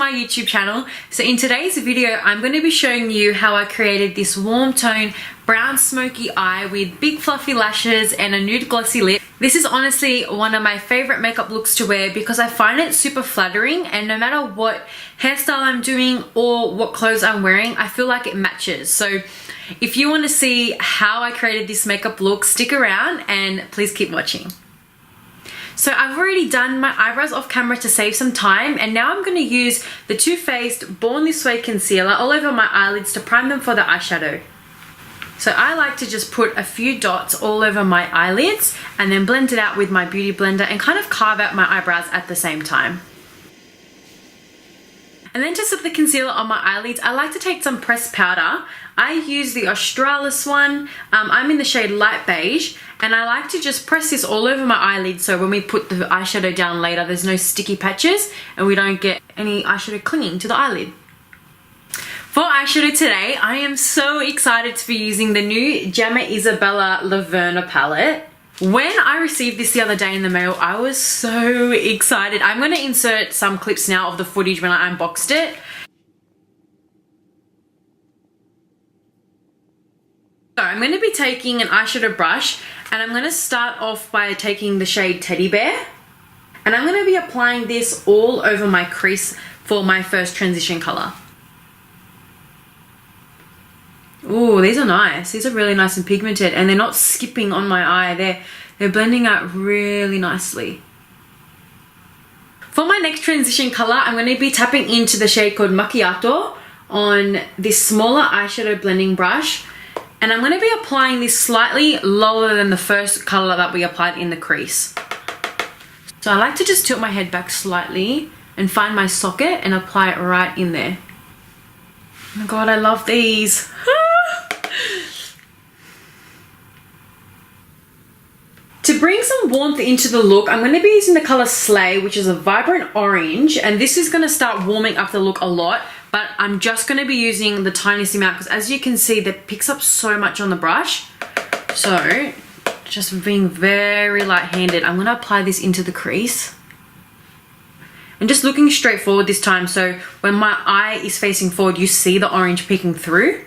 my YouTube channel. So in today's video, I'm going to be showing you how I created this warm tone brown smoky eye with big fluffy lashes and a nude glossy lip. This is honestly one of my favorite makeup looks to wear because I find it super flattering, and no matter what hairstyle I'm doing or what clothes I'm wearing, I feel like it matches. So if you want to see how I created this makeup look, stick around and please keep watching. So I've already done my eyebrows off camera to save some time, and now I'm going to use the Too Faced Born This Way concealer all over my eyelids to prime them for the eyeshadow. So I like to just put a few dots all over my eyelids and then blend it out with my beauty blender and kind of carve out my eyebrows at the same time. And then to set the concealer on my eyelids, I like to take some pressed powder. I use the Australis one. I'm in the shade Light Beige, and I like to just press this all over my eyelids so when we put the eyeshadow down later, there's no sticky patches and we don't get any eyeshadow clinging to the eyelid. For eyeshadow today, I am so excited to be using the new Gemma Isabella Laverna palette. When I received this the other day in the mail, I was so excited. I'm going to insert some clips now of the footage when I unboxed it. So I'm going to be taking an eyeshadow brush, and I'm going to start off by taking the shade Teddy Bear. And I'm going to be applying this all over my crease for my first transition color. Ooh, these are nice. These are really nice and pigmented, and they're not skipping on my eye. They're blending out really nicely. For my next transition color, I'm going to be tapping into the shade called Macchiato on this smaller eyeshadow blending brush. And I'm going to be applying this slightly lower than the first color that we applied in the crease. So I like to just tilt my head back slightly and find my socket and apply it right in there. Oh my god, I love these. To bring some warmth into the look, I'm going to be using the color Slay, which is a vibrant orange, and this is going to start warming up the look a lot, but I'm just going to be using the tiniest amount because as you can see, that picks up so much on the brush. So just being very light-handed, I'm going to apply this into the crease. And just looking straight forward this time, so when my eye is facing forward, you see the orange peeking through.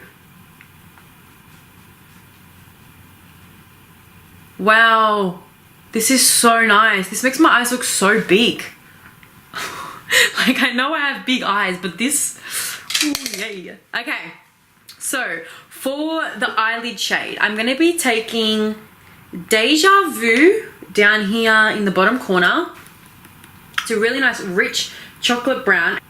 Wow, this is so nice. This makes my eyes look so big. Like, I know I have big eyes, but this, ooh, yeah. Okay, so for the eyelid shade, I'm going to be taking Deja Vu down here in the bottom corner. It's a really nice, rich chocolate brown.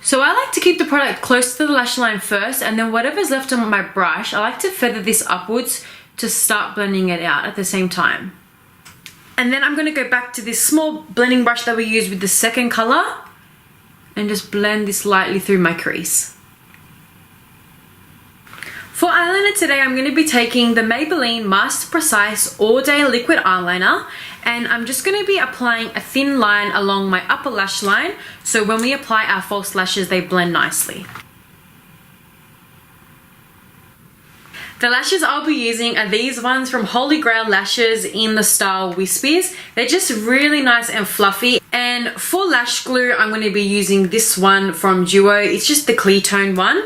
So I like to keep the product close to the lash line first, and then whatever's left on my brush, I like to feather this upwards to start blending it out at the same time. And then I'm going to go back to this small blending brush that we used with the second color and just blend this lightly through my crease. For eyeliner today, I'm going to be taking the Maybelline Master Precise All Day Liquid Eyeliner, and I'm just going to be applying a thin line along my upper lash line so when we apply our false lashes, they blend nicely. The lashes I'll be using are these ones from Holygrail Lashes in the style Wispies. They're just really nice and fluffy. And for lash glue, I'm going to be using this one from Duo. It's just the clear tone one.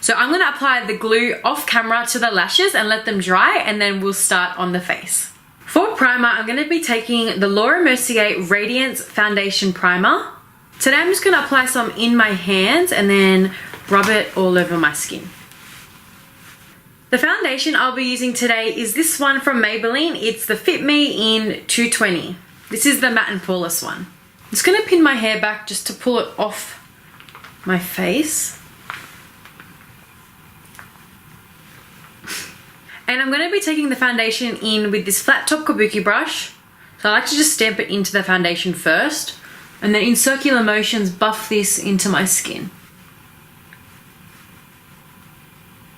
So I'm going to apply the glue off camera to the lashes and let them dry, and then we'll start on the face. For primer, I'm going to be taking the Mercier Radiance Foundation Primer. Today I'm just going to apply some in my hands and then rub it all over my skin. The foundation I'll be using today is this one from Maybelline. It's the Fit Me in 220. This is the matte and poreless one. I'm just going to pin my hair back just to pull it off my face. And I'm going to be taking the foundation in with this flat top kabuki brush. So I like to just stamp it into the foundation first, and then in circular motions buff this into my skin.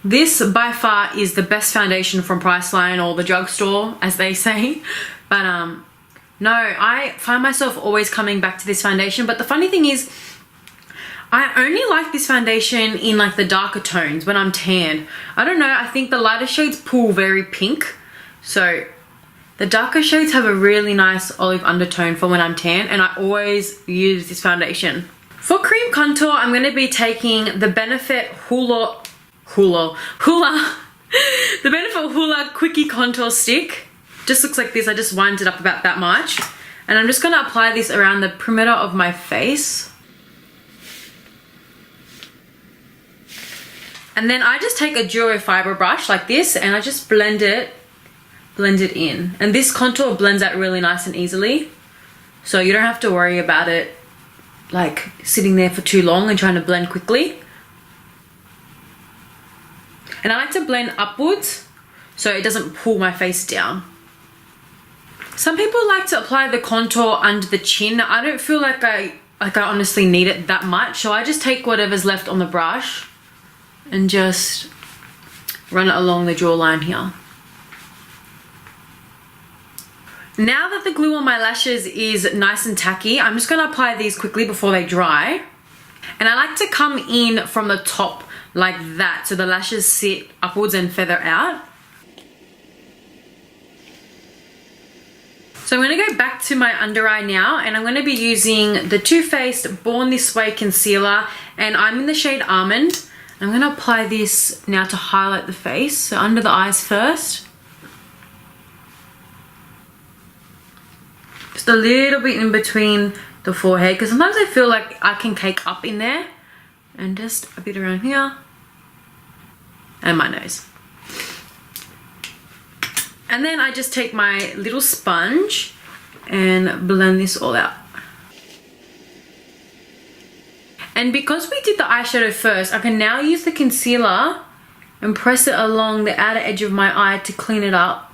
This by far is the best foundation from Priceline or the drugstore, as they say. But no, I find myself always coming back to this foundation. But the funny thing is, I only like this foundation in like the darker tones when I'm tan. I don't know, I think the lighter shades pull very pink. So the darker shades have a really nice olive undertone for when I'm tan, and I always use this foundation. For cream contour, I'm going to be taking the Benefit Hoola the Benefit Hoola Quickie Contour Stick. Just looks like this. I just wind it up about that much. And I'm just going to apply this around the perimeter of my face. And then I just take a duo fiber brush like this and I just blend it in. And this contour blends out really nice and easily. So you don't have to worry about it like sitting there for too long and trying to blend quickly. And I like to blend upwards so it doesn't pull my face down. Some people like to apply the contour under the chin. I don't feel like I honestly need it that much. So I just take whatever's left on the brush and just run it along the jawline here. Now that the glue on my lashes is nice and tacky, I'm just going to apply these quickly before they dry. And I like to come in from the top like that so the lashes sit upwards and feather out. So I'm going to go back to my under eye now, and I'm going to be using the Too Faced Born This Way Concealer, and I'm in the shade Almond. I'm going to apply this now to highlight the face, so under the eyes first. Just a little bit in between the forehead, because sometimes I feel like I can cake up in there. And just a bit around here. And my nose. And then I just take my little sponge and blend this all out. And because we did the eyeshadow first, I can now use the concealer and press it along the outer edge of my eye to clean it up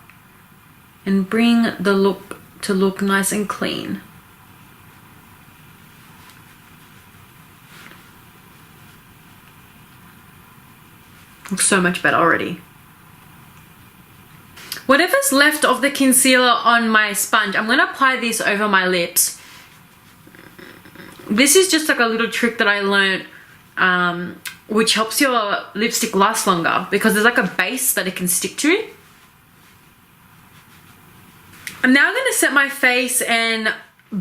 and bring the look to look nice and clean. Looks so much better already. Whatever's left of the concealer on my sponge, I'm going to apply this over my lips. This is just like a little trick that I learned, which helps your lipstick last longer because there's like a base that it can stick to. I'm now going to set my face and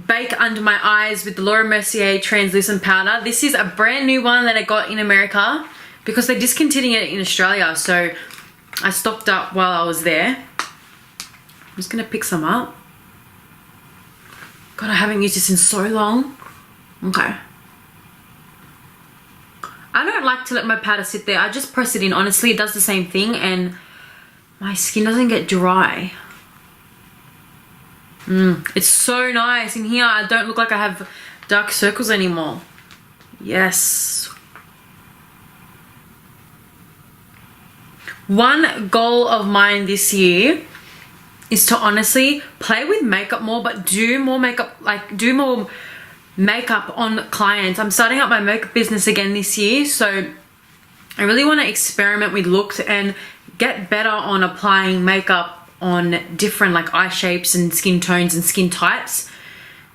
bake under my eyes with the Laura Mercier translucent powder. This is a brand new one that I got in America because they're discontinuing it in Australia, so I stocked up while I was there. I'm just going to pick some up. God, I haven't used this in so long. Okay. I don't like to let my powder sit there. I just press it in. Honestly, it does the same thing and my skin doesn't get dry. It's so nice in here. I don't look like I have dark circles anymore. Yes. One goal of mine this year is to honestly play with makeup more, but do more makeup, do more makeup on clients. I'm starting up my makeup business again this year, so I really want to experiment with looks and get better on applying makeup on different like eye shapes and skin tones and skin types.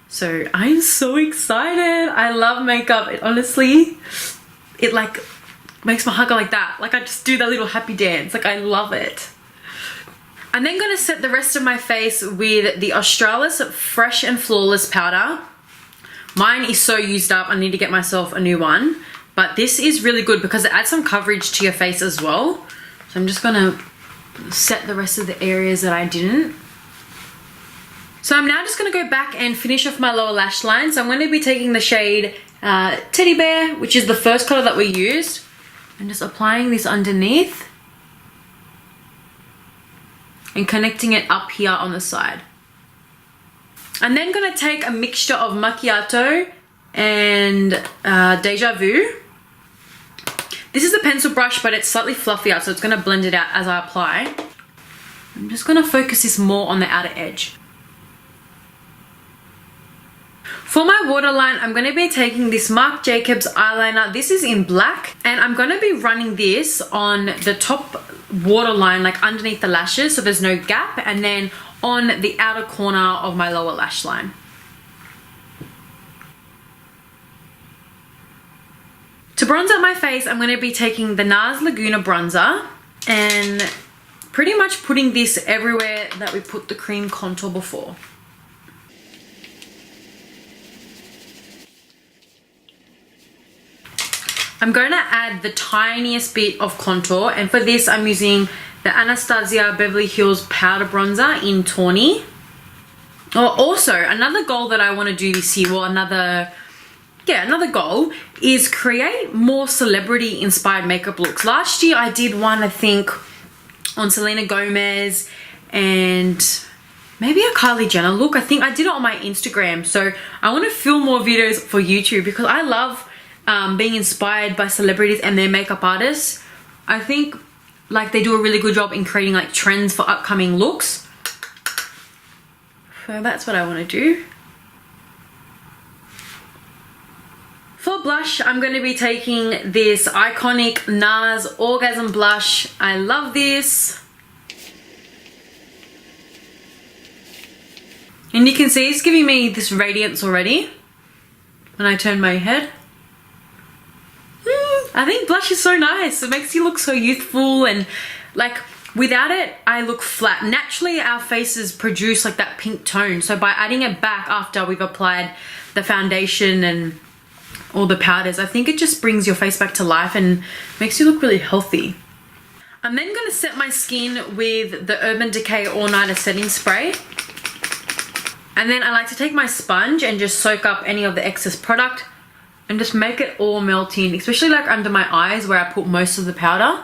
So I'm so excited. I love makeup. It honestly, it like makes my heart go like that. Like I just do that little happy dance. Like I love it. I'm then going to set the rest of my face with the Australis Fresh and Flawless powder. Mine is so used up. I need to get myself a new one. But this is really good because it adds some coverage to your face as well. So I'm just going to set the rest of the areas that I didn't. So I'm now just going to go back and finish off my lower lash line. So I'm going to be taking the shade Teddy Bear, which is the first color that we used. And just applying this underneath. And connecting it up here on the side. I'm then going to take a mixture of macchiato and deja vu. This is a pencil brush, but it's slightly fluffier, so it's going to blend it out as I apply. I'm just going to focus this more on the outer edge. For my waterline, I'm going to be taking this Marc Jacobs eyeliner. This is in black, and I'm going to be running this on the top waterline, like underneath the lashes, so there's no gap, and then on the outer corner of my lower lash line. To bronze out my face, I'm going to be taking the NARS Laguna bronzer and pretty much putting this everywhere that we put the cream contour before. I'm going to add the tiniest bit of contour, and for this I'm using the Anastasia Beverly Hills Powder Bronzer in Tawny. Oh, also, another goal that I want to do this year, well, another goal is create more celebrity inspired makeup looks. Last year I did one, I think, on Selena Gomez and maybe a Kylie Jenner look. I think I did it on my Instagram. So I want to film more videos for YouTube because I love being inspired by celebrities and their makeup artists. I think like they do a really good job in creating like trends for upcoming looks. So that's what I want to do. For blush, I'm going to be taking this iconic NARS Orgasm Blush. I love this. And you can see it's giving me this radiance already when I turn my head. I think blush is so nice. It makes you look so youthful, and like without it, I look flat. Naturally, our faces produce like that pink tone. So by adding it back after we've applied the foundation and all the powders, I think it just brings your face back to life and makes you look really healthy. I'm then going to set my skin with the Urban Decay All Nighter Setting Spray. And then I like to take my sponge and just soak up any of the excess product and just make it all melt in, especially like under my eyes where I put most of the powder.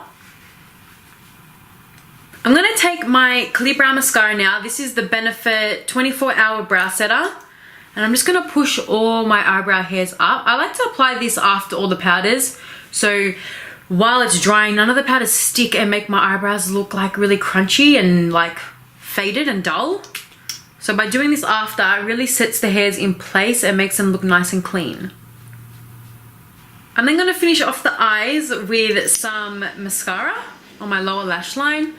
I'm going to take my Clear Brow Mascara now. This is the Benefit 24-Hour Brow Setter. And I'm just going to push all my eyebrow hairs up. I like to apply this after all the powders. So while it's drying, none of the powders stick and make my eyebrows look like really crunchy and like faded and dull. So by doing this after, it really sets the hairs in place and makes them look nice and clean. I'm then going to finish off the eyes with some mascara on my lower lash line.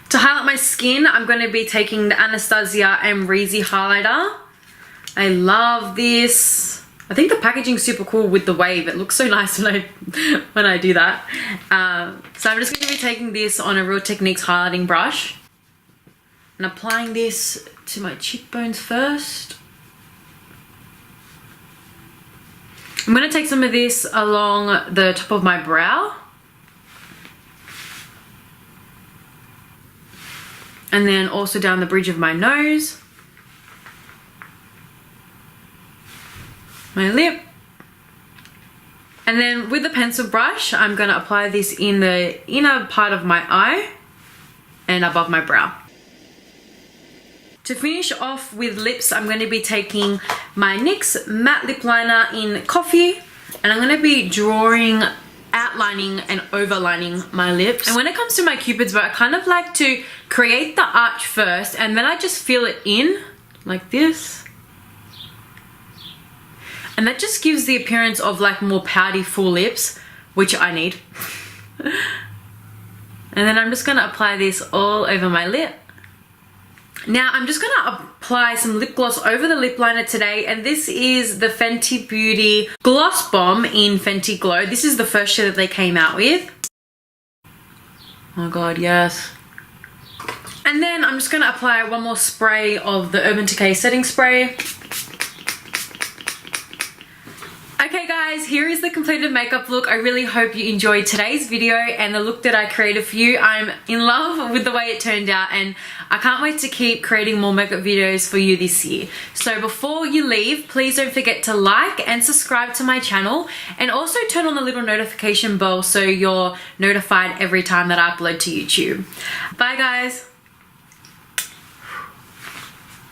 To highlight my skin, I'm going to be taking the Anastasia Amrezy highlighter. I love this. I think the packaging is super cool with the wave. It looks so nice when I do that. So I'm just going to be taking this on a Real Techniques highlighting brush and applying this to my cheekbones first. I'm going to take some of this along the top of my brow. And then also down the bridge of my nose. My lip. And then with the pencil brush, I'm going to apply this in the inner part of my eye and above my brow. To finish off with lips, I'm going to be taking my NYX matte lip liner in Coffee, and I'm going to be drawing, outlining and overlining my lips. And when it comes to my Cupid's bow, I kind of like to create the arch first and then I just fill it in like this. And that just gives the appearance of like more pouty full lips, which I need. And then I'm just going to apply this all over my lip. Now I'm just going to apply some lip gloss over the lip liner today, and this is the Fenty Beauty Gloss Bomb in Fenty Glow. This is the first shade that they came out with. Oh god, yes. And then I'm just going to apply one more spray of the Urban Decay setting spray. Okay guys, here is the completed makeup look. I really hope you enjoyed today's video and the look that I created for you. I'm in love with the way it turned out, and I can't wait to keep creating more makeup videos for you this year. So before you leave, please don't forget to like and subscribe to my channel, and also turn on the little notification bell so you're notified every time that I upload to YouTube. Bye guys.